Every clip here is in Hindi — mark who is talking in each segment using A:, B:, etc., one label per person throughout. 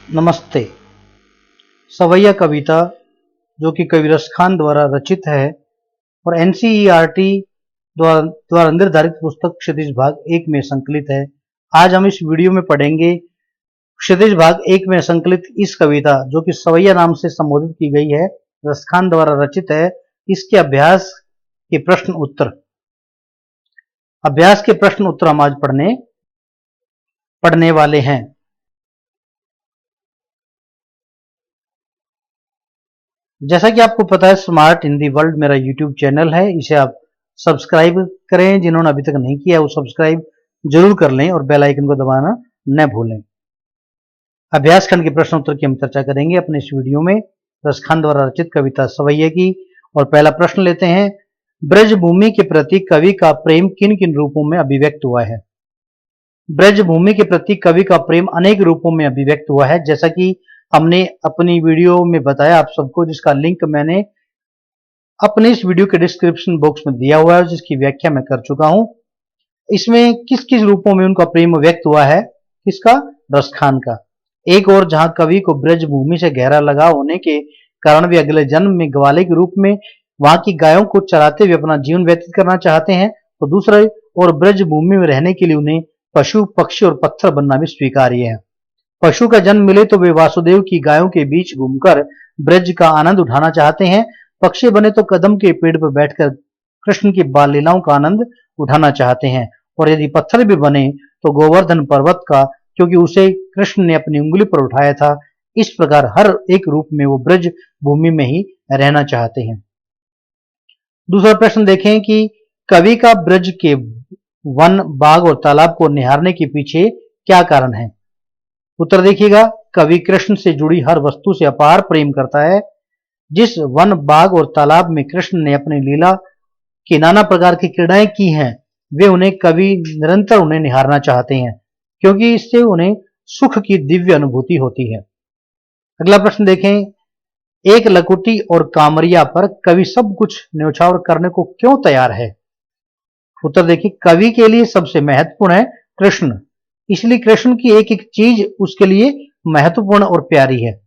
A: नमस्ते। सवैया कविता जो कि कवि रस खान द्वारा रचित है और एनसीईआरटी द्वारा निर्धारित पुस्तक क्षितिज भाग 1 में संकलित है। आज हम इस वीडियो में पढ़ेंगे क्षितिज भाग 1 में संकलित इस कविता जो कि सवैया नाम से संबोधित की गई है, रस खान द्वारा रचित है। इसके अभ्यास के प्रश्न उत्तर हम आज पढ़ने वाले हैं। जैसा कि आपको पता है, स्मार्ट इन दी वर्ल्ड मेरा यूट्यूब चैनल है। इसे आप सब्सक्राइब करें, जिन्होंने अभी तक नहीं किया वो सब्सक्राइब जरूर कर लें और बेल आइकन को दबाना न भूलें। अभ्यास खंड के प्रश्न उत्तर की हम चर्चा करेंगे अपने इस वीडियो में, रस खान द्वारा रचित कविता सवैया की। और पहला प्रश्न लेते हैं, ब्रज भूमि के प्रति कवि का प्रेम किन किन रूपों में अभिव्यक्त हुआ है? ब्रज भूमि के प्रति कवि का प्रेम अनेक रूपों में अभिव्यक्त हुआ है, जैसा कि हमने अपनी वीडियो में बताया आप सबको, जिसका लिंक मैंने अपने इस वीडियो के डिस्क्रिप्शन बॉक्स में दिया हुआ है, जिसकी व्याख्या मैं कर चुका हूं। इसमें किस किस रूपों में उनका प्रेम व्यक्त हुआ है? किसका? रस खान का। एक और जहां कवि को ब्रज भूमि से गहरा लगाव होने के कारण वे अगले जन्म में ग्वाले के रूप में वहां की गायों को चराते हुए अपना जीवन व्यतीत करना चाहते हैं, तो दूसरा और ब्रज भूमि में रहने के लिए उन्हें पशु, पक्षी और पत्थर बनना भी स्वीकार्य है। पशु का जन्म मिले तो वे वासुदेव की गायों के बीच घूमकर ब्रज का आनंद उठाना चाहते हैं। पक्षी बने तो कदम के पेड़ पर बैठकर कृष्ण की बाल लीलाओं का आनंद उठाना चाहते हैं। और यदि पत्थर भी बने तो गोवर्धन पर्वत का, क्योंकि उसे कृष्ण ने अपनी उंगली पर उठाया था। इस प्रकार हर एक रूप में वो ब्रज भूमि में ही रहना चाहते हैं। दूसरा प्रश्न देखें कि कवि का ब्रज के वन, बाग और तालाब को निहारने के पीछे क्या कारण है? उत्तर देखिएगा, कवि कृष्ण से जुड़ी हर वस्तु से अपार प्रेम करता है। जिस वन, बाग और तालाब में कृष्ण ने अपनी लीला की नाना प्रकार की क्रीड़ाएं की हैं, वे उन्हें कवि निरंतर उन्हें निहारना चाहते हैं, क्योंकि इससे उन्हें सुख की दिव्य अनुभूति होती है। अगला प्रश्न देखें, एक लकुटी और कामरिया पर कवि सब कुछ न्यौछावर करने को क्यों तैयार है? उत्तर देखिए, कवि के लिए सबसे महत्वपूर्ण है कृष्ण, इसलिए कृष्ण की एक एक चीज उसके लिए महत्वपूर्ण और प्यारी है।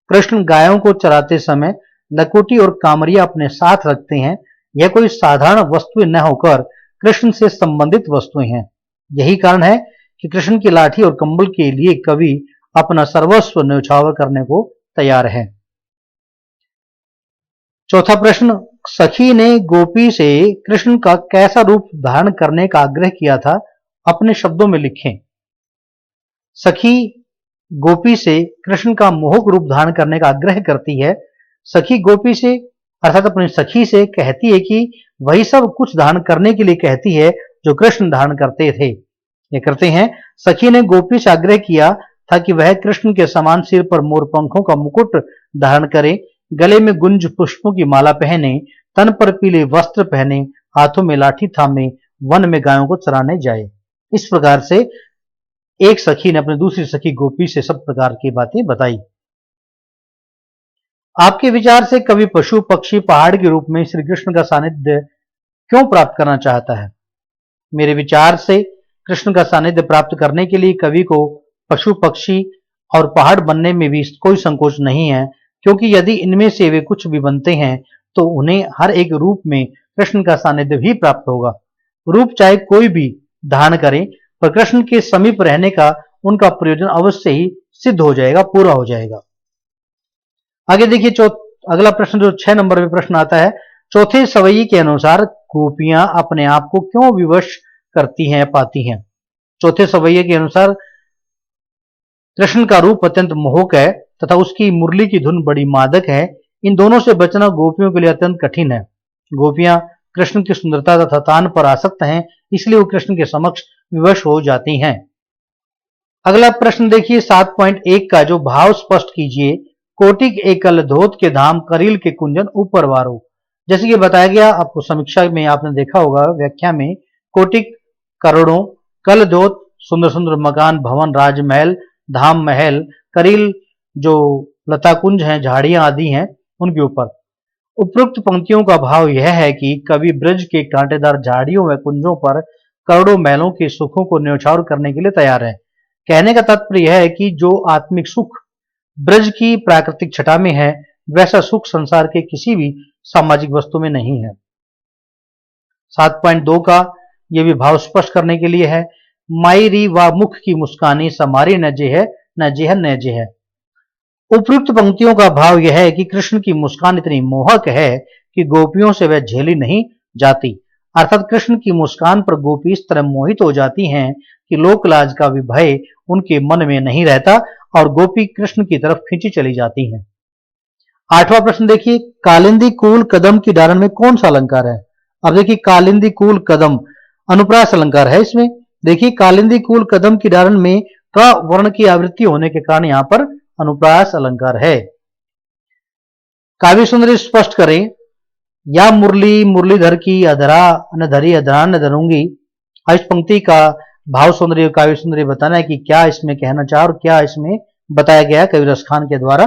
A: कृष्ण गायों को चराते समय लकुटी और कामरिया अपने साथ रखते हैं। यह कोई साधारण वस्तुएं न होकर कृष्ण से संबंधित वस्तुएं हैं। यही कारण है कि कृष्ण की लाठी और कंबल के लिए कवि अपना सर्वस्व न्यौछावर करने को तैयार है। चौथा प्रश्न, सखी ने गोपी से कृष्ण का कैसा रूप धारण करने का आग्रह किया था? अपने शब्दों में लिखें। सखी गोपी से कृष्ण का मोहक रूप धारण करने का आग्रह करती है। सखी गोपी से अर्थात अपनी सखी से कहती है कि वही सब कुछ धारण करने के लिए कहती है जो कृष्ण धारण करते थे, ये करते हैं। सखी ने गोपी से आग्रह किया था कि वह कृष्ण के समान सिर पर मोर पंखों का मुकुट धारण करे, गले में गुंज पुष्पों की माला पहने, तन पर पीले वस्त्र पहने, हाथों में लाठी थामे वन में गायों को चराने जाए। इस प्रकार से एक सखी ने अपनी दूसरी सखी गोपी से सब प्रकार की बातें बताई। आपके विचार से कवि पशु, पक्षी, पहाड़ के रूप में श्री कृष्ण का सानिध्य क्यों प्राप्त करना चाहता है? मेरे विचार से कृष्ण का सानिध्य प्राप्त करने के लिए कवि को पशु, पक्षी और पहाड़ बनने में भी कोई संकोच नहीं है, क्योंकि यदि इनमें से वे कुछ भी बनते हैं तो उन्हें हर एक रूप में कृष्ण का सानिध्य भी प्राप्त होगा। रूप चाहे कोई भी धारण करें, पर कृष्ण के समीप रहने का उनका प्रयोजन अवश्य ही सिद्ध हो जाएगा, पूरा हो जाएगा। आगे देखिए, अगला प्रश्न जो 6 नंबर पे प्रश्न आता है, चौथे सवैये के अनुसार गोपियां अपने आप को क्यों विवश करती हैं, पाती हैं? चौथे सवैये के अनुसार कृष्ण का रूप अत्यंत मोहक है तथा उसकी मुरली की धुन बड़ी मादक है। इन दोनों से बचना गोपियों के लिए अत्यंत कठिन है। गोपियां कृष्ण की सुंदरता तथा तान पर आसक्त हैं, इसलिए वो कृष्ण के समक्ष विवश हो जाती हैं। अगला प्रश्न देखिए 7.1 का, जो भाव स्पष्ट कीजिए। कोटिक एकल धोत के धाम, करील के कुंजन ऊपर वारो। जैसे कि बताया गया, आपको समीक्षा में आपने देखा होगा व्याख्या में, कोटिक करोड़ों, कल धोत सुंदर सुंदर मकान, भवन, राजमहल, धाम, महल, करील जो लता कुंज हैं, झाड़ियां आदि हैं, उनके ऊपर। उपरोक्त पंक्तियों का भाव यह है कि कवि ब्रज के कांटेदार झाड़ियों व कुंजों पर करोड़ों महलों के सुखों को न्यौछावर करने के लिए तैयार है। कहने का तात्पर्य यह है कि जो आत्मिक सुख ब्रज की प्राकृतिक छटा में है, वैसा सुख संसार के किसी भी सामाजिक वस्तु में नहीं है। 7.2 का ये भी भाव स्पष्ट करने के लिए है, मायरी व मुख की मुस्कानी समारी न जेह न जेह न जेह। उपयुक्त पंक्तियों का भाव यह है कि कृष्ण की मुस्कान इतनी मोहक है कि गोपियों से वह झेली नहीं जाती। अर्थात कृष्ण की मुस्कान पर गोपी इस तरह मोहित हो जाती हैं कि लोकलाज का भी भय उनके मन में नहीं रहता और गोपी कृष्ण की तरफ खींची चली जाती हैं। 8वां प्रश्न देखिए, कालिंदी कूल कदम की डारण में कौन सा अलंकार है? अब देखिए, कालिंदी कूल कदम अनुप्रास अलंकार है। इसमें देखिए, कालिंदी कूल कदम की डारण में क वर्ण की आवृत्ति होने के कारण यहां पर अनुप्रास अलंकार है। काव्य सुंदरी स्पष्ट करें, या मुरली मुरलीधर की अधरा न धरी अधरा न धरूंगी। इस पंक्ति का भाव सुंदरी और काव्य सुंदरी बताना है कि क्या इसमें कहना चाह और क्या इसमें बताया गया कवि रस खान के द्वारा।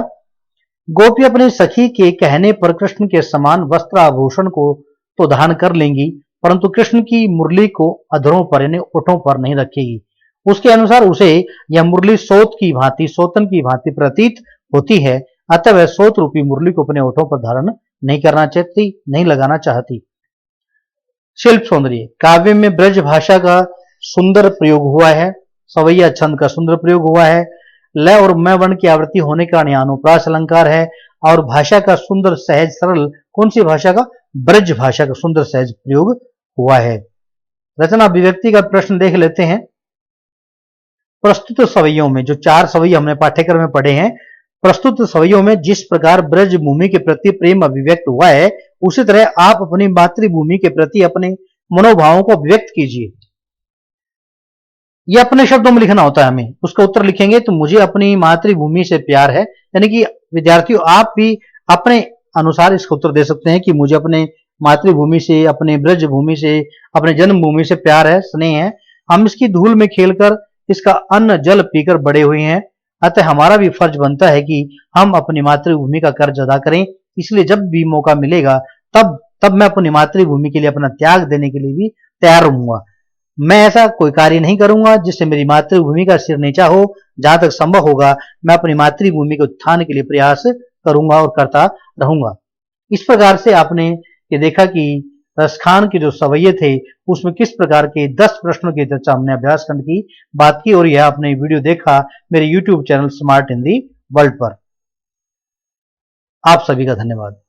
A: गोपी अपने सखी के कहने पर कृष्ण के समान वस्त्र आभूषण को तो धारण कर लेंगी, परंतु कृष्ण की मुरली को अधरों पर यानी ओठों पर नहीं रखेगी। उसके अनुसार उसे यह मुरली सोत की भांति सोतन की भांति प्रतीत होती है, अतः वह सोत रूपी मुरली को अपने ओठों पर धारण नहीं करना चाहती, नहीं लगाना चाहती। शिल्प सौंदर्य, काव्य में ब्रज भाषा का सुंदर प्रयोग हुआ है, सवैया छंद का सुंदर प्रयोग हुआ है, ल और म वर्ण की आवृत्ति होने का यहाँ अनुप्रास अलंकार है और भाषा का सुंदर सहज सरल, कौन सी भाषा का? ब्रज भाषा का सुंदर सहज प्रयोग हुआ है। रचना अभिव्यक्ति का प्रश्न देख लेते हैं। प्रस्तुत सवैयों में, जो 4 सवैया हमने पाठ्यक्रम में पढ़े हैं, प्रस्तुत सवैयों में जिस प्रकार ब्रज भूमि के प्रति प्रेम अभिव्यक्त हुआ है, उसी तरह आप अपनी मातृभूमि के प्रति अपने मनोभावों को अभिव्यक्त कीजिए। ये अपने शब्दों में लिखना होता है हमें। उसका उत्तर लिखेंगे तो मुझे अपनी मातृभूमि से प्यार है, यानी कि विद्यार्थियों आप भी अपने अनुसार इसका उत्तर दे सकते हैं कि मुझे अपने मातृभूमि से, अपने ब्रज भूमि से, अपने जन्मभूमि से प्यार है, स्नेह है। हम इसकी धूल में खेलकर, इसका अन्न जल पीकर बड़े हुए हैं, अतः हमारा भी फर्ज बनता है कि हम अपनी मातृभूमि का कर्ज अदा करें। इसलिए जब भी मौका मिलेगा तब मैं अपनी मातृभूमि के लिए अपना त्याग देने के लिए भी तैयार रहूंगा। मैं ऐसा कोई कार्य नहीं करूंगा जिससे मेरी मातृभूमि का सिर नीचा हो। जहां तक संभव होगा मैं अपनी मातृभूमि के उत्थान के लिए प्रयास करूंगा और करता रहूंगा। इस प्रकार से आपने ये देखा कि रसखान के जो सवैये थे उसमें किस प्रकार के 10 प्रश्नों की चर्चा हमने अभ्यास खंड की बात की और यह आपने वीडियो देखा मेरे YouTube channel smart Hindi world पर। आप सभी का धन्यवाद।